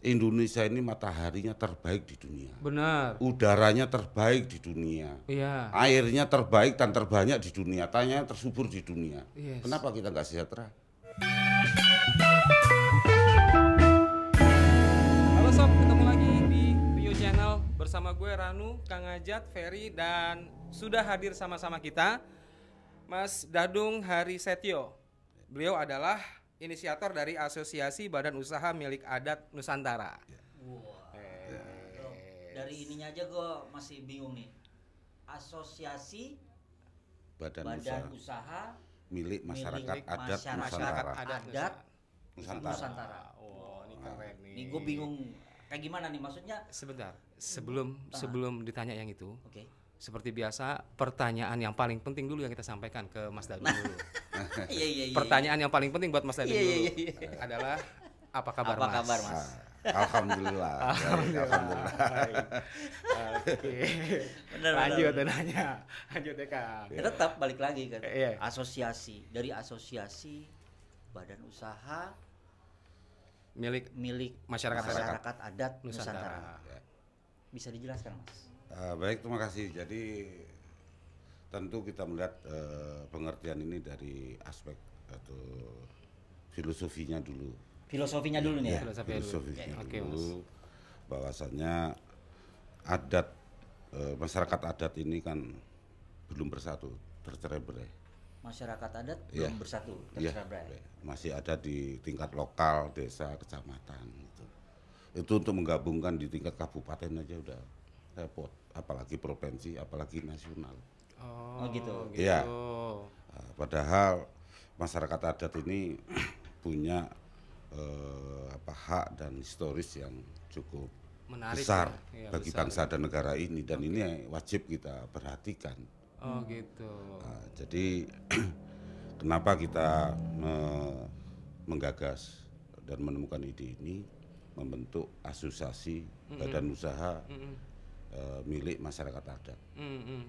Indonesia ini mataharinya terbaik di dunia. Benar. Udaranya terbaik di dunia. Iya. Airnya terbaik dan terbanyak di dunia. Tanya tersubur di dunia. Yes. Kenapa kita nggak sejahtera? Halo sob, ketemu lagi di Rio Channel bersama gue Ranu, Kang Ajat, Ferry, dan sudah hadir sama-sama kita Mas Dadung Hari Setio. Beliau adalah inisiator dari Asosiasi Badan Usaha Milik Adat Nusantara. Wah, dari ininya aja gue masih bingung nih. Asosiasi Badan Usaha milik masyarakat adat Nusantara. Oh, ini keren nih. Ini gue bingung kayak gimana nih maksudnya? Sebentar, sebelum ditanya yang itu. Oke. Seperti biasa, pertanyaan yang paling penting dulu yang kita sampaikan ke Mas Dadung dulu. Iya. Pertanyaan yang paling penting buat Mas Dadung dulu adalah apa kabar Apa Mas? kabar Mas? Alhamdulillah. Alhamdulillah. Oke. Bener, Lanjut bener. nanya. Lanjut ya Kang. Ya, tetap balik lagi kan. Iya. Dari asosiasi badan usaha Milik milik Masyarakat adat Nusantara. Nusantara. Bisa dijelaskan Mas? Baik, terima kasih. Jadi tentu kita melihat pengertian ini dari aspek atau filosofinya dulu. Filosofinya dulu nih ya. Filosofinya Oke, dulu. Bahwasannya adat masyarakat adat ini kan belum bersatu, tercerai-berai. Masyarakat adat Iya. belum bersatu, Iya, tercerai-berai. masih ada di tingkat lokal, desa, kecamatan gitu. Itu untuk menggabungkan di tingkat kabupaten aja udah repot, apalagi provinsi, apalagi nasional. Oh, gitu. Iya. Padahal masyarakat adat ini punya hak dan historis yang cukup Menarik besar ya. Iya, bagi besar. bangsa dan negara ini, dan ini wajib kita perhatikan. Oh gitu. Jadi kenapa kita menggagas dan menemukan ide ini, membentuk asosiasi badan usaha milik masyarakat adat.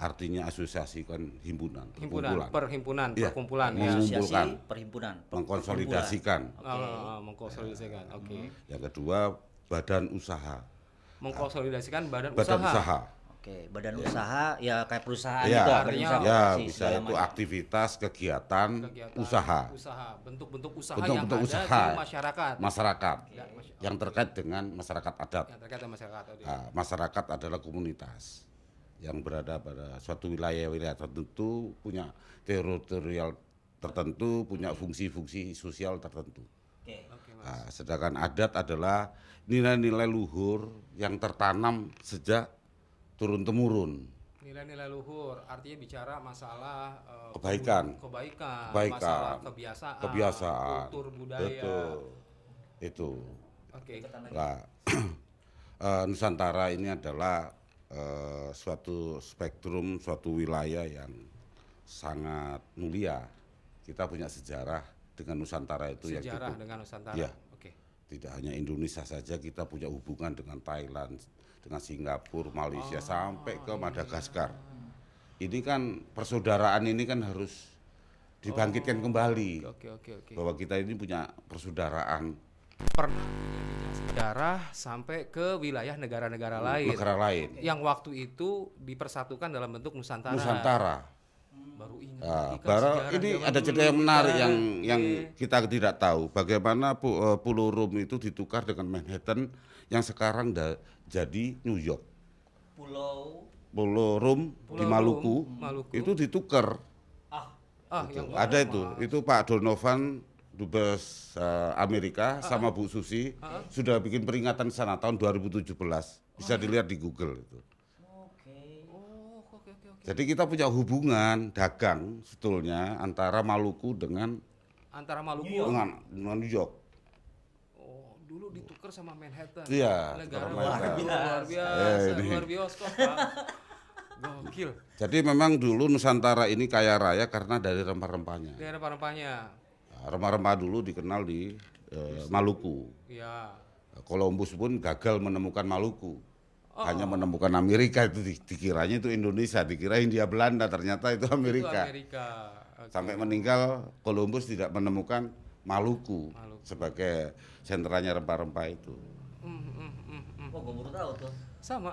Artinya asosiasi kan himpunan, Perhimpunan, Iya. perkumpulan ya. Mengumpulkan. Asosiasi perhimpunan. mengkonsolidasikan. Mengkonsolidasikan. Oke. Yang kedua, badan usaha, Mengkonsolidasikan badan badan usaha. usaha. Oke, badan usaha ya kayak perusahaan Ya, gitu, artinya badan usaha ya operasi, bisa segala itu macam. aktivitas kegiatan usaha Bentuk-bentuk usaha Bentuk-bentuk yang usaha ada di masyarakat. masyarakat Ya, yang terkait dengan masyarakat adat. yang terkait dengan masyarakat. Masyarakat adalah komunitas yang berada pada suatu wilayah tertentu, punya teritorial tertentu, punya fungsi-fungsi sosial tertentu. Oke. Oke, Mas. Sedangkan adat adalah nilai-nilai luhur yang tertanam sejak turun-temurun. Nilai-nilai luhur artinya bicara masalah Kebaikan. kebaikan, masalah kebiasaan, kultur budaya. Betul. Itu. Oke. Nah, Nusantara ini adalah suatu spektrum, suatu wilayah yang sangat mulia. Kita punya sejarah dengan Nusantara itu yang Sejarah cukup. dengan Nusantara. Iya. Oke. Tidak hanya Indonesia saja, kita punya hubungan dengan Thailand, dengan Singapura, Malaysia, sampai ke Madagaskar. Ini kan persaudaraan ini kan harus dibangkitkan kembali. Oke. Bahwa kita ini punya persaudaraan Pernah sejarah sampai ke wilayah negara-negara lain. negara lain. Yang waktu itu dipersatukan dalam bentuk Nusantara. Nusantara. Baru ingat Ah, lagi kan baru sejarah ini zaman ada cerita dulu yang menarik kita. yang kita tidak tahu bagaimana Pulau Rum itu ditukar dengan Manhattan yang sekarang jadi New York. Pulau Rum di Maluku, Maluku. itu ditukar. yang Ada itu Pak Donovan Dubes Amerika sama Bu Susi sudah bikin peringatan sana tahun 2017. Bisa dilihat di Google itu. Oke. Jadi kita punya hubungan dagang sebetulnya antara Maluku dengan dengan New York. Oh, dulu ditukar sama Manhattan. Iya, Negara sama luar Manhattan. biasa, ini. luar bioskop, Pak. Gokil. Jadi memang dulu Nusantara ini kaya raya karena dari rempah-rempahnya. Daerah rempah-rempahnya. Nah, rempah-rempah dulu dikenal di Maluku. Iya. Columbus pun gagal menemukan Maluku. Hanya menemukan Amerika, itu dikiranya itu Indonesia, dikira Hindia Belanda, ternyata itu Amerika. Itu Amerika. Oke. Sampai meninggal Columbus tidak menemukan Maluku sebagai sentranya rempah-rempah itu. Oh, gue baru tahu tuh. Sama.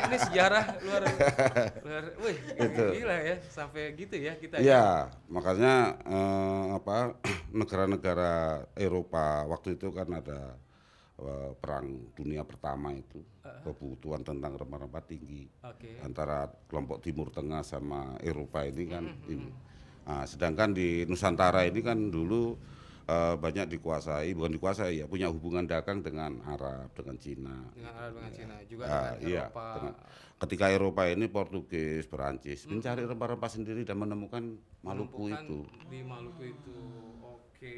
Ini sejarah luar, wih, gila ya, sampai gitu ya kita. Iya, makanya negara-negara Eropa waktu itu kan ada perang dunia pertama itu, kebutuhan tentang rempah-rempah tinggi antara kelompok Timur Tengah sama Eropa ini kan ini. Nah, sedangkan di Nusantara ini kan dulu banyak bukan dikuasai ya, punya hubungan dagang dengan Arab, dengan Cina. Dengan Arab, dengan Cina juga dengan Eropa. Iya, ketika Eropa ini Portugis, Perancis mencari rempah-rempah sendiri dan menemukan Maluku itu. Di Maluku itu, oke.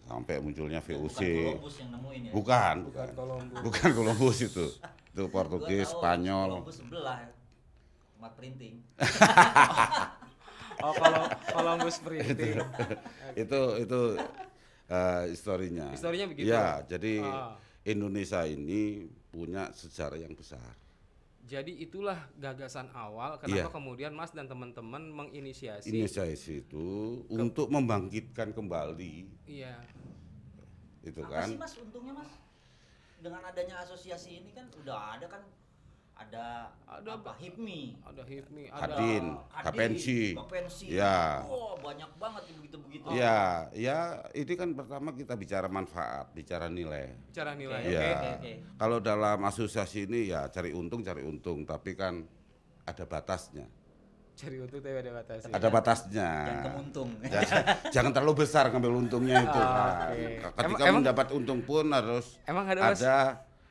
Sampai munculnya VOC. Bukan Columbus yang nemuin ya? Bukan Columbus. Bukan Columbus itu. Itu Portugis, Spanyol. Columbus sebelah, tempat printing. Oh, kalau Columbus printing. itu historinya. Historinya begitu. Ya, jadi Indonesia ini punya sejarah yang besar. Jadi itulah gagasan awal kenapa kemudian Mas dan teman-teman menginisiasi itu untuk membangkitkan kembali. Iya. Itu apa kan. sih Mas untungnya Mas? Dengan adanya asosiasi ini kan udah ada kan ada apa HIPMI, ada Kadin, Kapensi. Ya. Oh, banyak banget begitu-begitu. Ya, ini kan pertama kita bicara manfaat, bicara nilai. Bicara nilai. Ya. Kalau dalam asosiasi ini ya cari untung, tapi kan ada batasnya. Cari untung tapi ada batasnya. Ada batasnya. Jangan kemuntung. Jangan terlalu besar ngambil untungnya itu. Ketika mendapat untung pun harus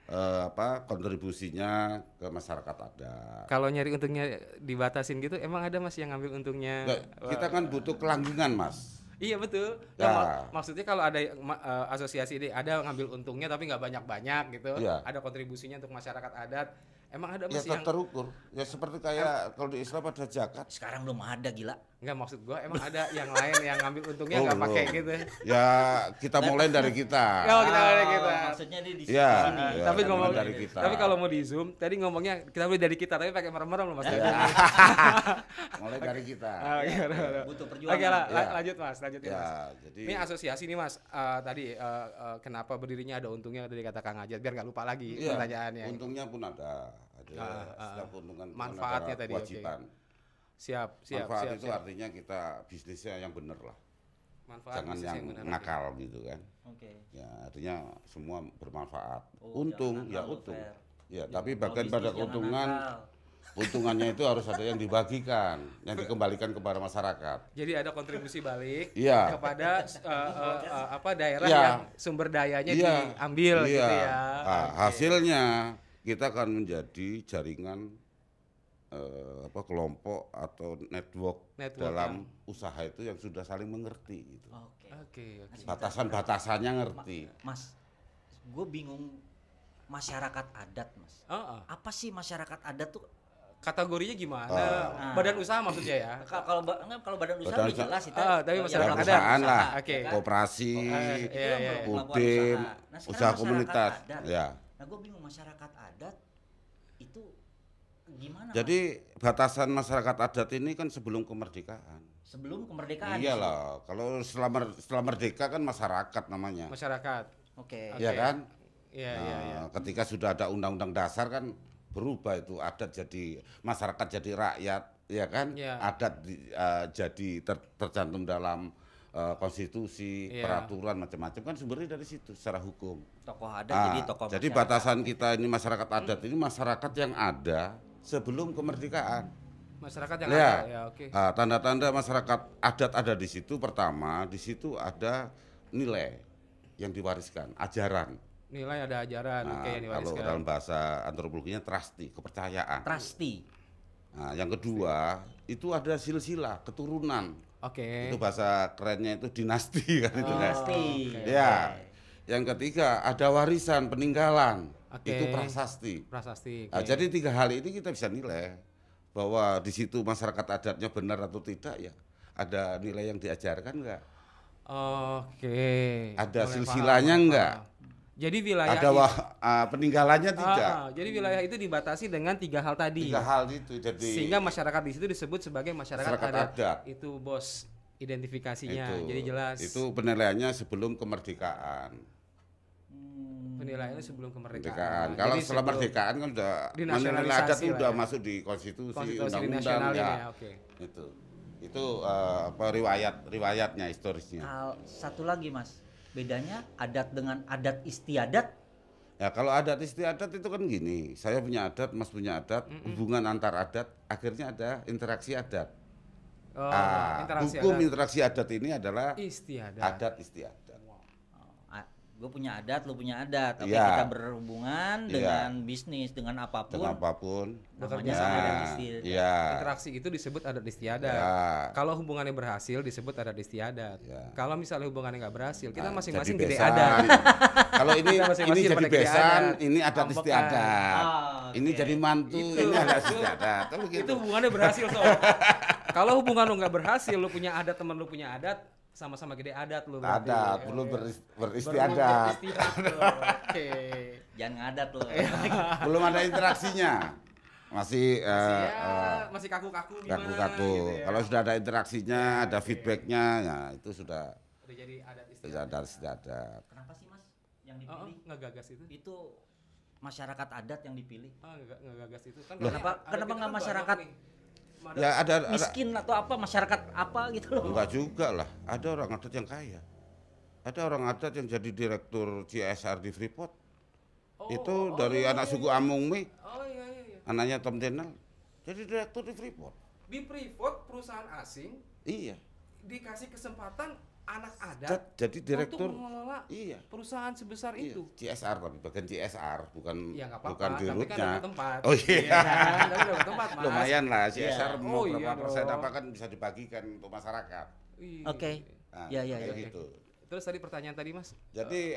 ada kontribusinya ke masyarakat ada. Kalau nyari untungnya dibatasin gitu, emang ada Mas yang ngambil untungnya? Kita kan butuh kelanggengan Mas. Iya betul. Ya. Maksudnya kalau ada asosiasi ini ada ngambil untungnya tapi nggak banyak-banyak gitu, ada kontribusinya untuk masyarakat adat. Emang ada Mas yang terukur. Ya seperti kayak kalau di Islam ada zakat. Sekarang belum ada gila. Enggak, maksud gua emang ada yang lain yang ngambil untungnya nggak pakai gitu. Ya kita mulai dari kita. Oh, kita mulai dari kita. Maksudnya di sini. Tapi ngomong dari kita. Tapi kalau mau di Zoom, tadi ngomongnya kita mulai dari kita, tapi pakai merem-merem loh Mas. Mulai dari kita. Butuh perjuangan. Oke lah, lanjut Mas. Jadi ini asosiasi nih Mas, tadi kenapa berdirinya ada untungnya tadi kata Kang Ajat, biar nggak lupa lagi pertanyaannya. Untungnya pun ada setiap keuntungan manfaatnya tadi kewajiban. Siap. Manfaat itu artinya kita bisnisnya yang benar lah. Jangan yang nakal gitu kan. Ya artinya semua bermanfaat. Untung ya untung. Ya tapi bagian pada keuntungannya itu harus ada yang dibagikan, yang dikembalikan kepada masyarakat. Jadi ada kontribusi balik kepada daerah yang sumber dayanya diambil gitu ya. Hasilnya kita akan menjadi jaringan kelompok atau network dalam usaha itu yang sudah saling mengerti gitu. Batasan-batasannya ngerti. Mas, gue bingung masyarakat adat Mas. Apa sih masyarakat adat tuh? Kategorinya gimana? Badan usaha maksudnya ya? Kalau badan usaha jelas itu. Tapi masyarakat adat lah, koperasi, UDM, usaha komunitas. Ya. Nah, gue bingung masyarakat adat itu gimana? Jadi batasan masyarakat adat ini kan sebelum kemerdekaan. Sebelum kemerdekaan. Iyalah, kalau setelah merdeka kan masyarakat namanya. Masyarakat. Iya kan? Iya. Ketika sudah ada undang-undang dasar kan berubah itu adat jadi masyarakat jadi rakyat, ya kan? Adat jadi tercantum dalam konstitusi, peraturan macam-macam kan sumbernya dari situ secara hukum. Tokoh adat jadi tokoh. Jadi batasan kita ini masyarakat adat ini masyarakat yang ada sebelum kemerdekaan. Masyarakat yang ada, tanda-tanda masyarakat adat ada di situ. Pertama, di situ ada nilai yang diwariskan, ajaran. Nilai ada ajaran, yang diwariskan. Kalau dalam bahasa antropologinya trasti, kepercayaan. Nah, yang kedua itu ada silsilah, keturunan. Itu bahasa kerennya itu dinasti kan itu kan. Ya. Yang ketiga ada warisan peninggalan. Itu prasasti. Nah, jadi 3 hal ini kita bisa nilai bahwa di situ masyarakat adatnya benar atau tidak ya. Ada nilai yang diajarkan enggak? Ada silsilahnya enggak? Jadi wilayah ada peninggalannya tidak. Jadi wilayah itu dibatasi dengan 3 hal tadi. 3 hal itu. Jadi sehingga masyarakat di situ disebut sebagai masyarakat adat. Itu bos identifikasinya. Jadi jelas. Itu penilaiannya sebelum kemerdekaan. Penilaiannya sebelum kemerdekaan. Kemerdekaan. Nah, Kalau jadi setelah sebelum merdeka kan udah dinasionalisasi menilai adat lah udah ya. masuk di konstitusi, Konstitusi undang-undang nasional ini ya. ya, oke. Itu apa riwayatnya historisnya. Satu lagi Mas, bedanya adat dengan adat istiadat. Ya kalau adat istiadat itu kan gini, saya punya adat, Mas punya adat, hubungan antar adat, akhirnya ada interaksi adat. Oh, interaksi Hukum adat. interaksi adat ini adalah Istiadat. adat istiadat. Gue punya adat, lu punya adat. Tapi Iya. kita berhubungan dengan bisnis, dengan apapun. Dengan apapun. Namanya Ya, sama adat istiadat. Iya. Interaksi itu disebut adat istiadat. Ya. Kalau hubungannya berhasil disebut adat istiadat. Ya. Kalau misalnya hubungannya nggak berhasil, kita Nah, masing-masing jadi gede besan. adat. Kalau ini Kita masing-masing jadi pada gede besan, adat. ini adat Ambekan. istiadat. Oh, Ini oke. jadi mantu, Itu. ini adat istiadat. Kan begitu. Itu hubungannya berhasil sob. Kalau hubungan lu nggak berhasil, lu punya adat, teman lu punya adat, sama-sama gede adat lu. berarti. Adat, Ya, perlu ya. beristiadat. Beristiadat lu. Oke. Jangan ngadat lu. Belum ada interaksinya. Masih Masih kaku-kaku gimana kaku-kaku. gitu ya. Kalau sudah ada interaksinya, ada feedbacknya, ya itu sudah Udah jadi adat istiadat. adat istiadat. Kenapa sih Mas yang Oh, dipilih? ngegagas itu. Itu masyarakat adat yang dipilih. Ngegagas itu kan. Kenapa- adat kenapa kita nggak kan masyarakat banyak nih. Ya ada Miskin atau apa, masyarakat apa gitu loh. enggak juga lah. Ada orang adat yang kaya. Ada orang adat yang jadi direktur CSR di Freeport. Itu dari anak suku Amungme, Oh iya. anaknya Tom Denel. Jadi direktur di Freeport. Di Freeport perusahaan asing Iya. dikasih kesempatan anak adat Jadi direktur. untuk mengelola Iya. perusahaan sebesar Iya. itu. CSR tapi bagian CSR bukan Ya nggak apa-apa, bukan di tapi kan rootnya. dapat tempat. Oh iya. kan? Tapi dapat tempat, Mas. Lumayan lah CSR Iya. mau Oh, berapa iya persen dong. apa kan bisa dibagikan untuk masyarakat. Ih. Oke. Nah, Ya, ya, kayak ya. gitu. Terus tadi pertanyaan tadi, Mas. Jadi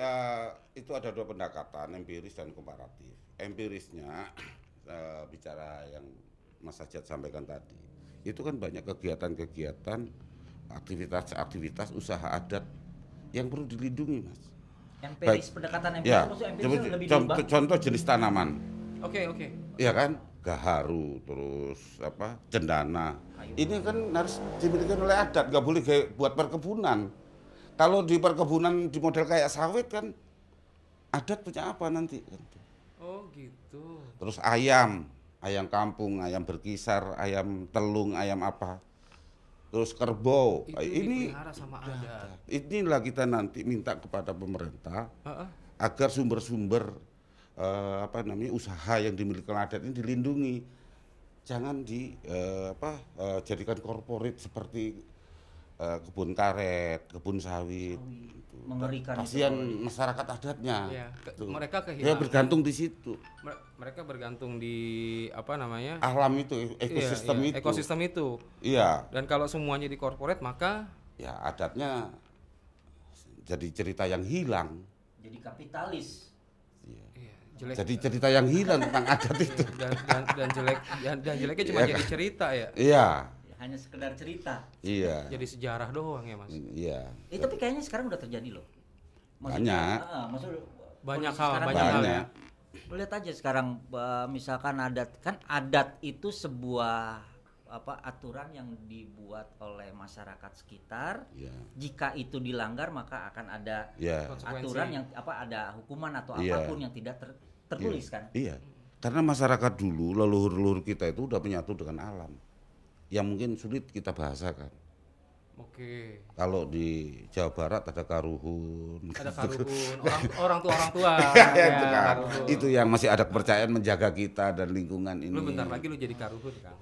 itu ada dua pendekatan, empiris dan komparatif. Empirisnya bicara yang Mas Sajat sampaikan tadi, itu kan banyak kegiatan-kegiatan, aktivitas-aktivitas usaha adat yang perlu dilindungi, Mas. Empiris, pendekatan empiris Ya, maksudnya empiris lebih contoh jenis tanaman, Oke. ya kan, gaharu, terus apa, cendana. Ini kan harus dimiliki oleh adat, nggak boleh buat perkebunan. Kalau di perkebunan di model kayak sawit kan, adat punya apa nanti? Oh, gitu. Terus ayam kampung, ayam berkisar, ayam telung, ayam apa. Terus kerbau. Itu Ini dipelihara sama adat. inilah kita nanti minta kepada pemerintah Heeh. agar sumber-sumber usaha yang dimiliki oleh adat ini dilindungi. Jangan jadikan korporat seperti kebun karet, kebun sawit. Gitu. Mengerikan itu. Kasihan masyarakat adatnya. Iya, Tuh. mereka Ya kehilangan. bergantung di situ. Mereka bergantung di apa namanya? Alam itu, ekosistem Iya, itu. ekosistem itu. Iya. Dan kalau semuanya di corporate maka Ya adatnya jadi cerita yang hilang. Jadi kapitalis. iya, jelek. Jadi cerita yang hilang tentang adat itu. dan jeleknya cuma Iya, jadi kan? cerita ya. Iya. Hanya sekedar cerita. Iya. Jadi sejarah doang ya, Mas. Iya. Tapi kayaknya sekarang udah terjadi loh. Banyak. Maksudnya Banyak kondisi hal, sekarang banyak hal gimana? ya. Lu lihat aja sekarang misalkan adat itu sebuah aturan yang dibuat oleh masyarakat sekitar. Iya. Jika itu dilanggar maka akan ada Iya. Konsekuensi. aturan yang ada hukuman atau Iya. apapun yang tidak tertulis kan. Iya. Karena masyarakat dulu, leluhur-leluhur kita itu udah menyatu dengan alam. Yang mungkin sulit kita bahasakan. Oke. Kalau di Jawa Barat ada karuhun. Ada karuhun, orang tua. Ya, itu kan. karuhun. Itu yang masih ada kepercayaan menjaga kita dan lingkungan ini. Lu bentar lagi lu jadi karuhun, Kang.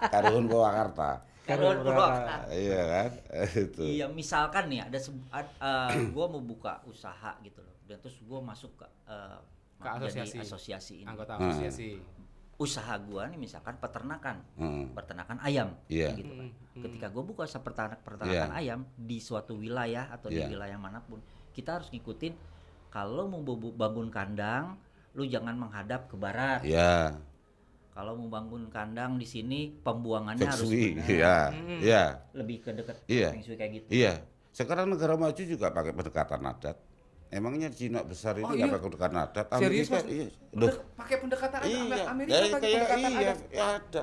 Karuhun Purwakarta. Karuhun Purwakarta. Iya kan? Itu. Iya, misalkan nih ada gua mau buka usaha gitu loh. Dan terus gua masuk ke jadi asosiasi ini. Anggota asosiasi. Usaha gua nih misalkan peternakan ayam Iya. gitu kan. Ketika gua buka usaha peternakan ayam di suatu wilayah atau di wilayah manapun, kita harus ngikutin kalau mau bangun kandang, lu jangan menghadap ke barat. Iya. Kalau mau bangun kandang di sini pembuangannya Feng harus Shui. benar. Iya. Iya. Lebih ke dekat Iya. Feng Shui kayak gitu. Iya. Sekarang negara maju juga pakai pendekatan adat. Emangnya Cina besar itu nggak pakai pendekatan adat? Serius, Amerika, Mas? iya. Loh, Pakai pendekatan adat. iya. Amerika pakai pendekatan adat. Iya, ada.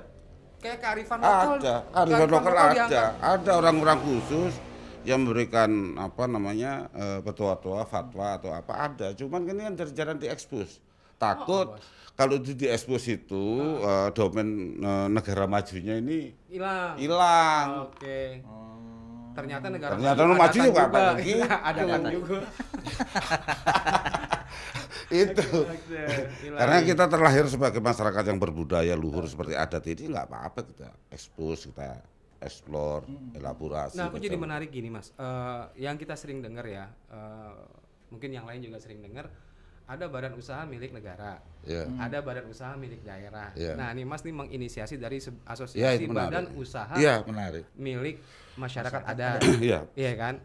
Kayak kearifan lokal. Ada. Kearifan lokal dianggap. ada. Ada orang-orang khusus yang memberikan apa namanya petua-tua, fatwa atau apa ada. Cuman ini kan jarang diekspos. Takut kalau itu diekspos itu domain negara majunya ini hilang. Oke. Ternyata negara maju juga begitu. Ada kan juga. Itu. Karena kita terlahir sebagai masyarakat yang berbudaya luhur seperti adat ini nggak apa-apa kita ekspos, kita explore, elaborasi. Nah, aku jadi menarik gini, Mas. Yang kita sering dengar ya, mungkin yang lain juga sering dengar, ada badan usaha milik negara, ada badan usaha milik daerah. Nah, ini Mas nih menginisiasi dari asosiasi badan usaha milik masyarakat adat. Iya kan?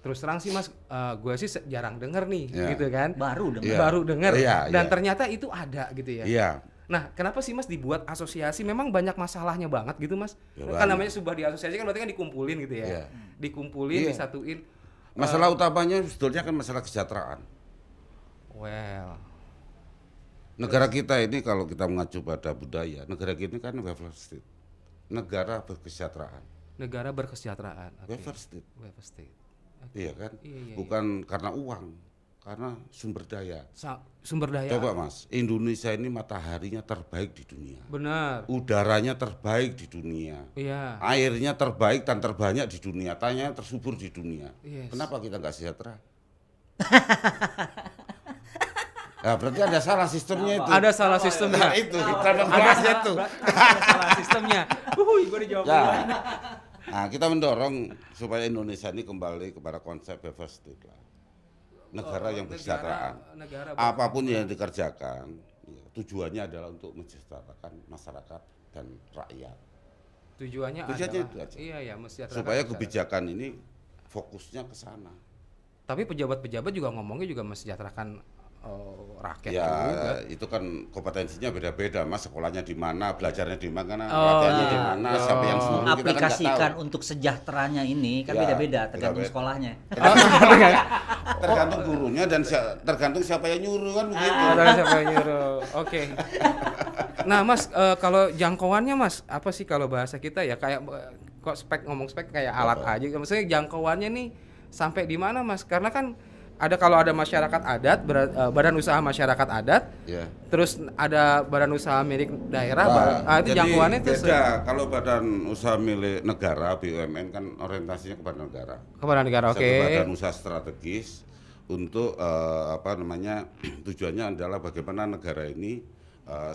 Terus terang sih Mas, gue sih jarang denger nih, gitu kan? Baru denger. Dan ternyata itu ada gitu ya. Nah, kenapa sih Mas dibuat asosiasi? Memang banyak masalahnya banget gitu Mas. Kan namanya sebuah diasosiasi kan berarti kan dikumpulin gitu ya. Dikumpulin, disatuin. Masalah utamanya sebetulnya kan masalah kesejahteraan. Negara kita ini kalau kita mengacu pada budaya, negara kita kan welfare state. Negara berkesejahteraan. Negara berkesejahteraan. Welfare state. Okay. Iya kan? Bukan karena uang. Karena sumber daya. Sumber daya. Coba Mas, Indonesia ini mataharinya terbaik di dunia. Benar. Udaranya terbaik di dunia. Airnya terbaik dan terbanyak di dunia. Tanya tersubur di dunia. Kenapa kita nggak sejahtera? Nah, berarti ada salah sistemnya itu. Ada salah sistemnya. Itu, kita membahas itu. Ada salah sistemnya. Gue dijawab. Nah, kita mendorong supaya Indonesia ini kembali kepada konsep welfare state lah. Negara yang berkesejahteraan. Apapun yang dikerjakan, tujuannya adalah untuk mensejahterakan masyarakat dan rakyat. Tujuannya itu aja. Iya, mensejahterakan supaya kebijakan ini fokusnya ke sana. Tapi pejabat-pejabat juga ngomongnya juga mensejahterakan rakyat ya juga. Itu kan kompetensinya beda-beda Mas, sekolahnya di mana, belajarnya di mana, latihannya di mana, siapa yang suruh kita aplikasikan kan untuk sejahteranya ini kan beda-beda tergantung sekolahnya. Tergantung gurunya dan tergantung siapa yang nyuruh kan begitu. Siapa yang nyuruh. Oke. Nah, Mas, kalau jangkauannya Mas, apa sih kalau bahasa kita ya kayak kok ngomong spek kayak alat aja. Maksudnya jangkauannya nih sampai di mana Mas? Karena kan kalau ada masyarakat adat, badan usaha masyarakat adat, terus ada badan usaha milik daerah, itu jangkauannya itu beda. Kalau badan usaha milik negara BUMN kan orientasinya kepada negara. Kepada negara, oke. Badan usaha strategis untuk tujuannya adalah bagaimana negara ini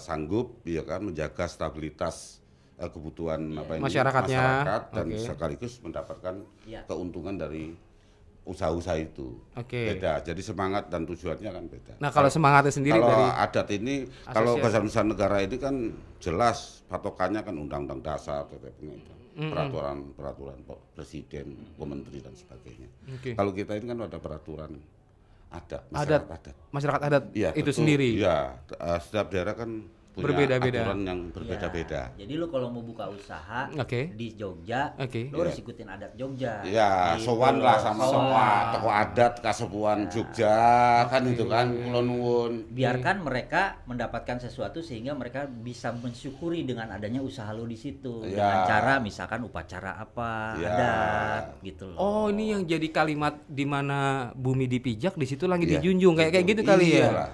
sanggup ya kan menjaga stabilitas kebutuhan masyarakatnya dan sekaligus mendapatkan keuntungan dari usaha-usaha itu. Beda. Jadi semangat dan tujuannya kan beda. Nah, kalau semangatnya sendiri kalau dari adat ini, kalau badan usaha negara ini kan jelas patokannya kan undang-undang dasar atau peraturan presiden, menteri dan sebagainya. Kalau kita ini kan ada peraturan masyarakat adat ya, itu betul, sendiri. Ya, setiap daerah kan punya berbeda-beda. aturan yang berbeda-beda. Jadi lu kalau mau buka usaha di Jogja, lu harus ikutin adat Jogja. Ya, sowan lah sama tokoh adat Kasepuan Jogja kan itu kan kula nuwun. Biarkan mereka mendapatkan sesuatu sehingga mereka bisa mensyukuri dengan adanya usaha lu di situ dengan cara misalkan upacara apa adat gitu loh. Oh, ini yang jadi kalimat di mana bumi dipijak di situ langit dijunjung kayak gitu kali ya.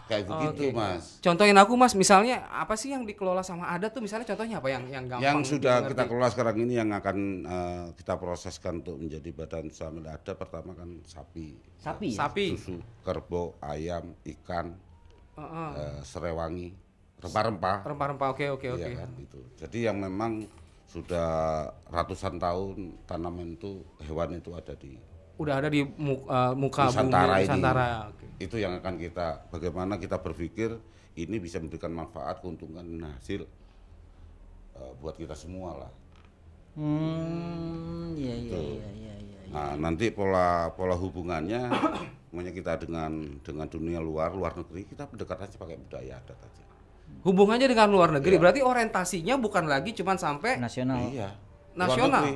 Kayak begitu Mas. Contohin aku Mas, misalnya apa sih yang dikelola sama adat tuh, misalnya contohnya apa yang gampang? Yang sudah kita kelola sekarang ini yang akan kita proseskan untuk menjadi badan usaha milik adat, pertama kan sapi, susu, kerbau, ayam, ikan, serewangi, rempah-rempah. Oke. Kan, itu. Jadi yang memang sudah ratusan tahun tanaman itu, hewan itu ada di muka Nusantara bumi Nusantara. Itu yang akan kita, bagaimana kita berpikir ini bisa memberikan manfaat, keuntungan, hasil buat kita semua lah. Iya. Nah, nanti pola hubungannya, kita dengan dunia luar negeri, kita pendekatannya pakai budaya adat aja. Hubungannya dengan luar negeri, berarti orientasinya bukan lagi cuma sampai nasional. Iya. Nasional.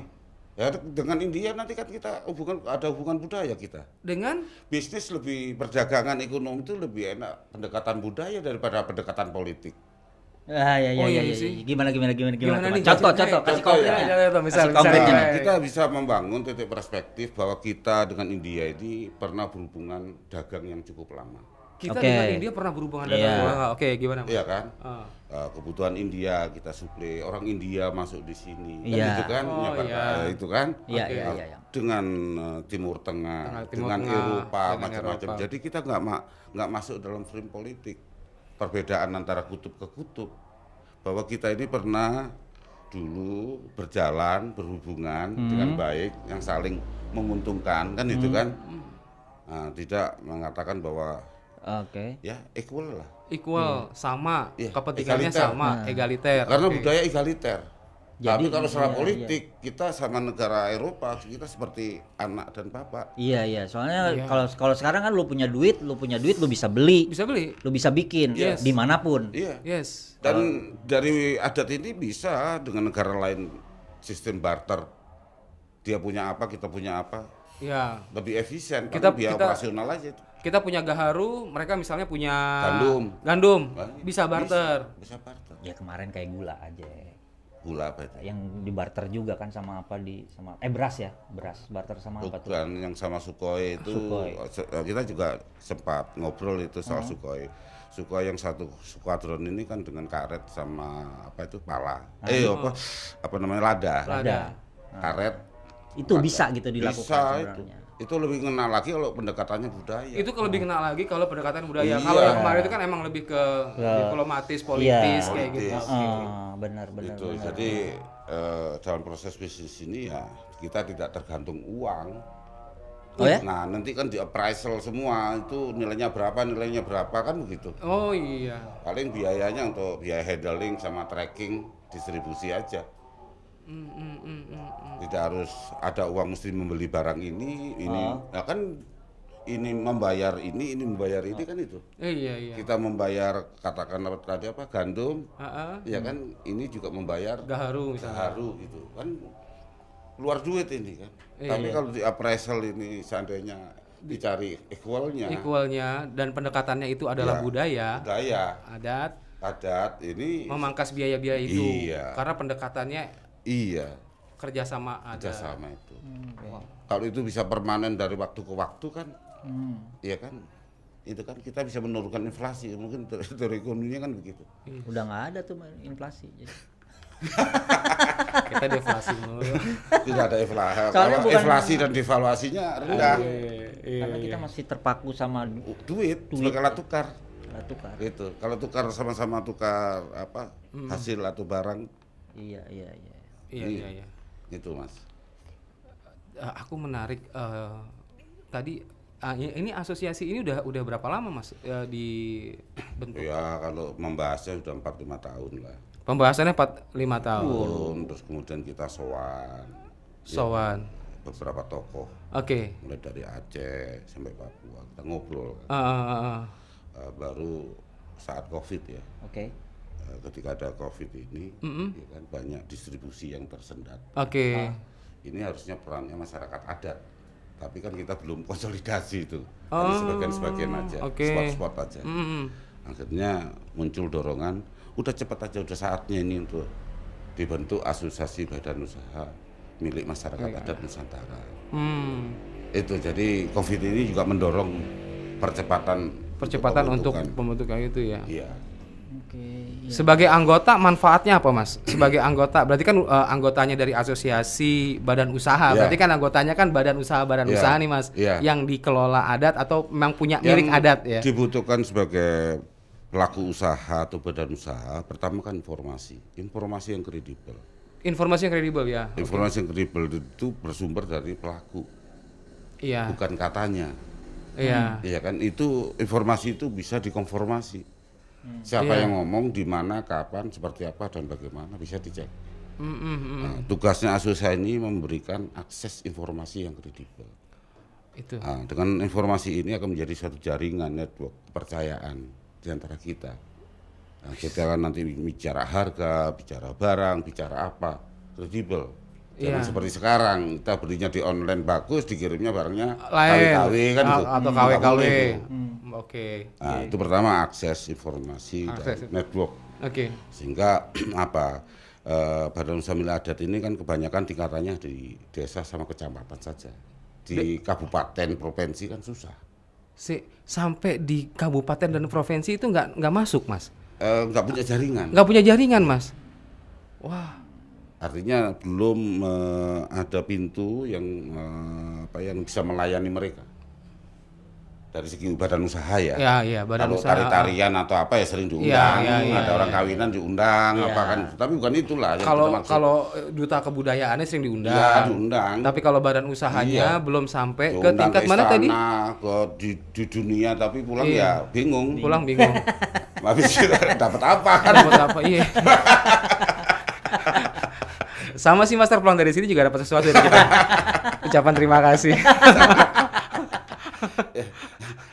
Ya, dengan India nanti kan kita ada hubungan budaya kita. Dengan bisnis perdagangan ekonomi itu lebih enak pendekatan budaya daripada pendekatan politik. Ya, Oh, iya ya. sih. Gimana Gimana Coba. nih? Contoh, Contoh kasih contoh ya. konkretnya. Misal, Kasih konkretnya. Nah, kita bisa membangun titik perspektif bahwa kita dengan India ini pernah berhubungan dagang yang cukup lama. Kita Oke. dengan India pernah berhubungan Iya. dagang. Oke, gimana? Mas? Iya kan? Ah. Kebutuhan India kita suplai, orang India masuk di sini. Kan Iya. itu kan, Oh, menyebar- iya. itu kan. Iya, Oke. iya. Dengan Timur Tengah, Timur dengan Tengah, Eropa, dengan macam-macam. Eropa. Jadi kita nggak masuk dalam frame politik. Perbedaan antara kutub ke kutub. Bahwa kita ini pernah dulu berjalan, berhubungan dengan baik, yang saling menguntungkan, kan itu kan. Nah, tidak mengatakan bahwa Oke. ya equal lah. Equal, sama, Iya, kepentingannya egaliter. sama, egaliter. Karena Oke. budaya egaliter. Jadi, Tapi kalau secara iya, politik kita sama negara Eropa kita seperti anak dan bapak. Iya. Soalnya Iya. kalau sekarang kan lu punya duit, lu bisa beli, Bisa beli. lu bisa bikin Yes. dimanapun. Iya. Yes. Dan dari adat ini bisa dengan negara lain sistem barter. Dia punya apa, kita punya apa, Ya. lebih efisien. Kita- Karena biaya kita- operasional aja itu. Kita punya gaharu, mereka misalnya punya Gandum. bisa barter. Bisa barter. Ya kemarin kayak gula aja. Gula apa itu? Yang di barter juga kan sama apa beras ya, beras barter sama apa tuh? Bukan yang sama Sukhoi itu. Sukhoi. Kita juga sempat ngobrol itu soal Sukhoi. Sukhoi yang satu skuadron ini kan dengan karet sama apa itu pala. Apa namanya lada. Lada. Karet. Itu lada. bisa gitu dilakukan Bisa itu. sebenarnya. Itu lebih kenal lagi kalau pendekatannya budaya. Itu kalau lebih kena lagi kalau pendekatan budaya. Iya. Kalau yang kemarin itu kan emang lebih ke diplomatis, politis Iya. kayak gitu. Politis. Benar. Itu. Jadi dalam proses bisnis ini ya kita tidak tergantung uang. Oh ya? Nah nanti kan di appraisal semua itu nilainya berapa kan begitu. Oh iya. Paling biayanya untuk biaya handling sama tracking distribusi aja. Tidak harus ada uang mesti membeli barang ini. Nah kan ini membayar ini membayar ini kan itu. Iya. Kita membayar katakanlah tadi apa gandum, Heeh. ya kan ini juga membayar Gaharu misalnya. gaharu gitu kan keluar duit ini kan. Iya. Tapi kalau di appraisal ini seandainya dicari equalnya, Equalnya dan pendekatannya itu adalah Ya. budaya, budaya, adat, ini memangkas biaya-biaya itu. Iya. Karena pendekatannya iya kerjasama ada. kerjasama itu. Kalau itu bisa permanen dari waktu ke waktu kan, iya kan, itu kan kita bisa menurunkan inflasi. Mungkin dari ekonominya kan begitu. Udah nggak ada tuh inflasi. Jadi. Kita deflasi mulu. Tidak ada inflasi. Soalnya Kalau bukan- inflasi dan devaluasinya rendah. Iya. Karena kita masih terpaku sama Duit sebagai alat tukar. alat tukar. Gitu. Kalau tukar sama-sama tukar apa hasil atau barang Iya. Iya. itu mas. Aku menarik tadi ini asosiasi ini udah berapa lama Mas dibentuk? Ya kalau membahasnya sudah 4-5 tahun lah. Pembahasannya 4-5 tahun. Terus kemudian kita sowan Sowan. beberapa tokoh Oke. mulai dari Aceh sampai Papua kita ngobrol kan. Baru saat COVID ya. Oke. Ketika ada COVID ini ya kan banyak distribusi yang tersendat. Oke. Ini harusnya perannya masyarakat adat. Tapi kan kita belum konsolidasi itu. Hanya sebagian-sebagian aja, oke. spot-spot aja. Akhirnya muncul dorongan, udah cepat aja, udah saatnya ini untuk dibentuk asosiasi badan usaha milik masyarakat adat Nusantara. Itu jadi COVID ini juga mendorong percepatan Untuk pembentukan. pembentukan itu ya. Iya. Oke. Sebagai anggota manfaatnya apa Mas? Sebagai anggota berarti kan anggotanya dari asosiasi badan usaha. Iya. Berarti kan anggotanya kan badan usaha Iya. usaha nih Mas. Iya. Yang dikelola adat atau memang punya milik Yang adat ya. dibutuhkan sebagai pelaku usaha atau badan usaha, pertama kan informasi yang kredibel. Informasi yang kredibel ya. Informasi yang kredibel itu bersumber dari pelaku, Iya. bukan katanya. Iya. Iya kan, itu informasi itu bisa dikonfirmasi. Siapa Iya. yang ngomong, di mana, kapan, seperti apa dan bagaimana bisa dicek. Nah, tugasnya asosiasi ini memberikan akses informasi yang kredibel. Itu. Nah, dengan informasi ini akan menjadi suatu jaringan network kepercayaan di antara kita. Nah, kita kan nanti bicara harga, bicara barang, bicara apa, kredibel. Jangan seperti sekarang kita belinya di online bagus, dikirimnya barangnya lain KW kan gitu. atau Nggak KW. boleh itu. Oke. Nah, itu pertama akses informasi dan network. Oke. Sehingga apa Badan Usaha Milik Adat ini kan kebanyakan tingkatannya di desa sama kecamatan saja. Di kabupaten, provinsi kan susah. Sampai di kabupaten dan provinsi itu nggak masuk, Mas? Nggak punya jaringan. Nggak punya jaringan, Mas. Wah. Artinya belum ada pintu yang yang bisa melayani mereka. Dari segi badan usaha ya. Iya, badan kalau usaha. Kalau tari-tarian atau apa ya sering diundang. Ada orang kawinan diundang apa kan. Tapi bukan itulah yang kita maksud. Kalau duta kebudayaannya sering diundang. Iya, diundang. Tapi kalau badan usahanya belum sampai ke tingkat ke mana tadi? Di dunia tapi pulang ya bingung. Pulang bingung. Habis dapat apa kan? Dapat apa? Iya. Sama sih Master, pulang dari sini juga dapat sesuatu dari kita. Ucapan terima kasih.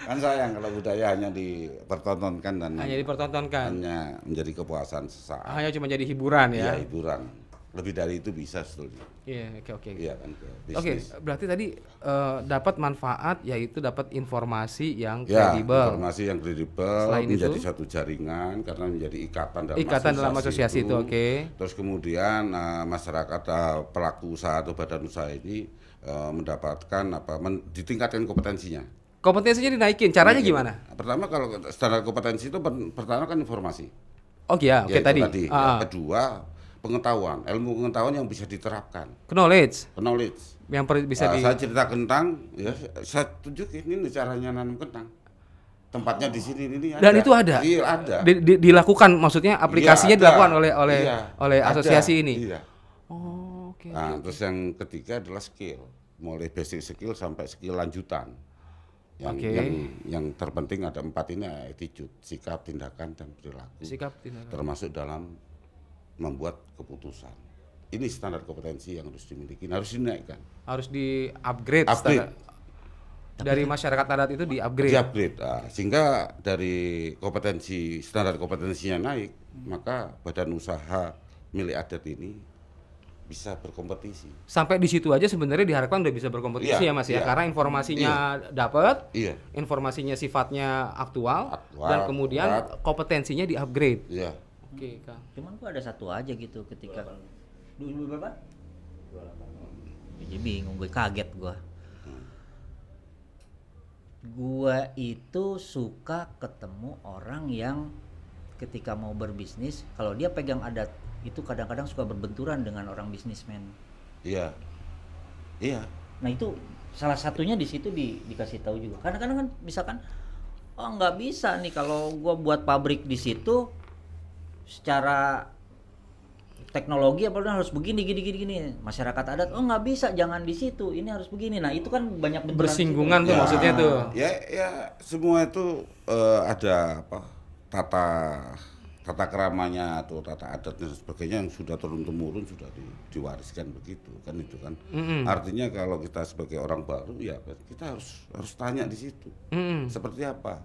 Kan sayang kalau budaya hanya dipertontonkan dan hanya dipertontonkan. Hanya menjadi kepuasan sesaat. Hanya cuma jadi hiburan ya. Iya, hiburan. Lebih dari itu bisa sebetulnya. Iya, oke. Iya kan ke bisnis. Oke, berarti tadi dapat manfaat yaitu dapat informasi yang ya, kredibel. Informasi yang kredibel menjadi satu jaringan karena menjadi ikatan dalam asosiasi itu, oke. Terus kemudian masyarakat pelaku usaha atau badan usaha ini mendapatkan ditingkatkan kompetensinya. Kompetensinya dinaikin, caranya gimana? Pertama kalau standar kompetensi itu pertama kan informasi. Oh iya, oke tadi. Yang kedua pengetahuan, ilmu pengetahuan yang bisa diterapkan. Knowledge. Yang bisa saya cerita kentang, ya saya tunjukin ini caranya nanam kentang. Tempatnya di sini ini ada. Dan itu ada. Iya, ada. Dilakukan, maksudnya aplikasinya dilakukan oleh asosiasi ini. Iya. Oh, oke. Nah, terus yang ketiga adalah skill. Mulai basic skill sampai skill lanjutan. Yang terpenting ada 4 ini, attitude, sikap, tindakan, dan perilaku. Termasuk dalam membuat keputusan. Ini standar kompetensi yang harus dimiliki, harus dinaikkan. Harus di-upgrade. Dari masyarakat adat itu di-upgrade. Sehingga dari standar kompetensinya naik, maka badan usaha milik adat ini bisa berkompetisi. Sampai di situ aja sebenarnya diharapkan udah bisa berkompetisi ya Mas ya, karena informasinya dapat, informasinya sifatnya aktual dan kemudian kompetensinya di-upgrade. Iya. Oke, Kang. Cuman gua ada satu aja gitu ketika dulu berapa? 28. Jadi bingung, gue kaget gua. Gua itu suka ketemu orang yang ketika mau berbisnis, kalau dia pegang adat itu kadang-kadang suka berbenturan dengan orang bisnismen. Iya. Nah itu salah satunya di situ dikasih tahu juga. Kadang-kadang kan misalkan, nggak bisa nih kalau gua buat pabrik di situ, secara teknologi apalagi harus begini gini. Masyarakat adat, nggak bisa, jangan di situ, ini harus begini. Nah itu kan banyak benturan bersinggungan tuh maksudnya tuh. Ya semua itu ada tata keramanya atau tata adat dan sebagainya yang sudah turun temurun, sudah diwariskan begitu kan, itu kan. Artinya kalau kita sebagai orang baru ya kita harus tanya di situ seperti apa.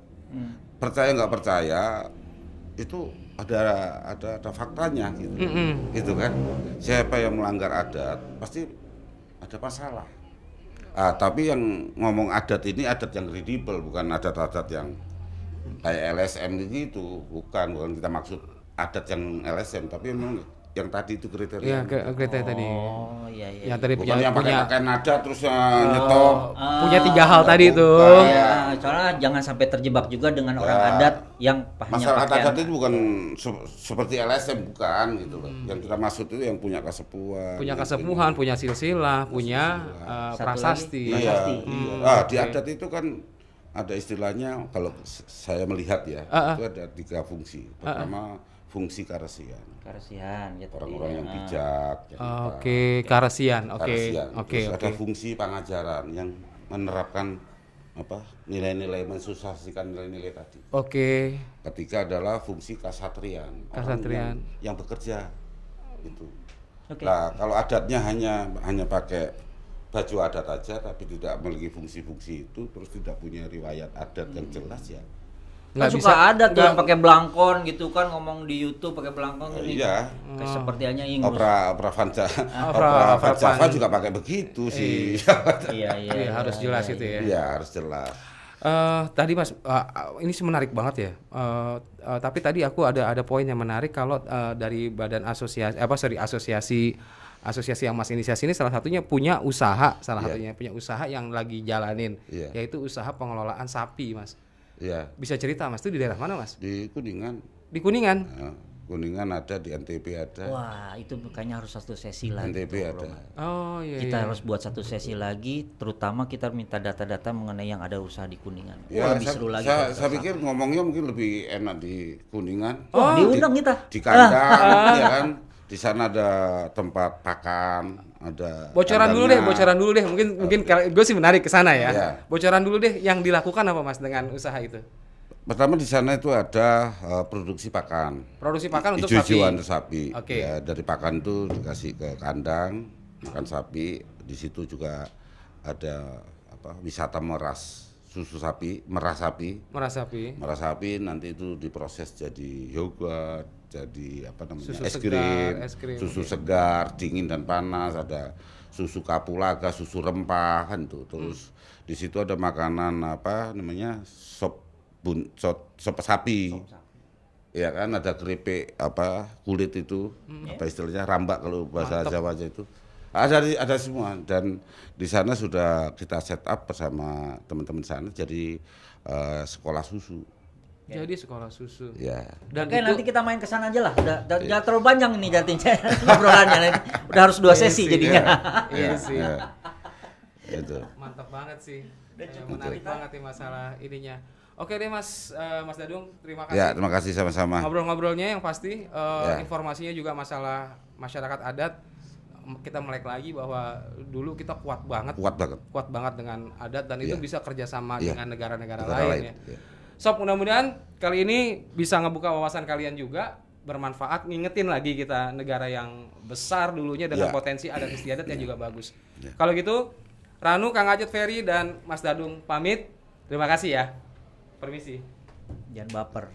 Percaya nggak percaya itu ada faktanya gitu. Gitu kan, siapa yang melanggar adat pasti ada masalah. Tapi yang ngomong adat ini adat yang kredibel, bukan adat-adat yang kayak LSM gitu, bukan kita maksud adat yang LSM, tapi memang yang tadi itu kriteria. Iya, kriteria tadi. Oh, iya. Yang tadi bukan yang pakai nada terus nyetop. Punya 3 hal tadi itu. Soalnya jangan sampai terjebak juga dengan orang adat yang masalah adat itu bukan seperti LSM, bukan gitu loh. Yang kita maksud itu yang punya kasepuhan. Punya silsilah, punya prasasti. Iya. Di adat itu kan ada istilahnya, kalau saya melihat ya, itu ada 3 fungsi. Pertama, fungsi karesian, orang-orang yang bijak. Karesian. Terus ada fungsi pengajaran yang menerapkan nilai-nilai, mensukseskan nilai-nilai tadi. Ketiga adalah fungsi kasatrian, orang yang bekerja gitu. Nah, kalau adatnya hanya pakai baju adat aja tapi tidak memiliki fungsi-fungsi itu, terus tidak punya riwayat adat yang jelas, ya Kan suka ada tuh yang pakai belangkon gitu kan, ngomong di YouTube pakai belangkon gitu. Iya. Kayak seperti hanya Inggris. Opera Java juga pakai begitu sih. Iya, harus jelas itu ya. Iya, harus jelas. Tadi Mas, ini sih menarik banget ya. Tapi tadi aku ada poin yang menarik kalau dari badan asosiasi yang Mas inisiasi ini salah satunya punya usaha, satunya punya usaha yang lagi jalanin, yaitu usaha pengelolaan sapi, Mas. Iya. Bisa cerita Mas, itu di daerah mana Mas? Di Kuningan. Di Kuningan. Kuningan ada, di NTB ada. Wah, itu kayaknya harus satu sesi lagi. NTB ada. Oh iya. Kita harus buat satu sesi lagi, terutama kita minta data-data mengenai yang ada usaha di Kuningan. Ya, lebih seru lagi. Saya pikir ngomongnya mungkin lebih enak di Kuningan. Oh, diundang kita. Di kandang, ya kan. Di sana ada tempat pakan, ada. Bocoran dulu deh. Mungkin gue sih menarik ke sana ya. Iya. Bocoran dulu deh, yang dilakukan apa Mas dengan usaha itu? Pertama di sana itu ada produksi pakan. Produksi pakan untuk sapi. Hijau-hijauan untuk sapi. Oke. Ya, dari pakan itu dikasih ke kandang, makan sapi. Di situ juga ada wisata meras susu sapi, merah sapi. Merah sapi nanti itu diproses jadi yogurt, jadi Susu es segar, krim, susu segar, dingin dan panas, ada susu kapulaga, susu rempah kan tuh. Terus di situ ada makanan sop sapi. Ya kan ada keripik kulit itu istilahnya rambak kalau bahasa Jawa aja itu. Ada semua, dan di sana sudah kita set up bersama teman-teman sana jadi sekolah susu. Jadi sekolah susu. Ya. Dan nanti kita main ke sana aja lah. Udah terlalu panjang ini jadinya ngobrolannya. Udah harus 2 sesi jadinya. Iya sih. Itu. Mantap banget sih. Menarik banget nih masalah ininya. Oke deh Mas Dadung, terima kasih. Ya, terima kasih sama-sama. Ngobrol-ngobrolnya yang pasti, informasinya juga masalah masyarakat adat. Kita melek lagi bahwa dulu kita kuat banget dengan adat, dan itu bisa kerjasama dengan negara-negara lain ya. Sob, mudah-mudahan kali ini bisa ngebuka wawasan kalian juga, bermanfaat, ngingetin lagi kita negara yang besar dulunya dengan potensi adat istiadat yang juga bagus. Kalau gitu, Ranu, Kang Ajat, Ferry, dan Mas Dadung pamit. Terima kasih ya. Permisi. Jangan baper.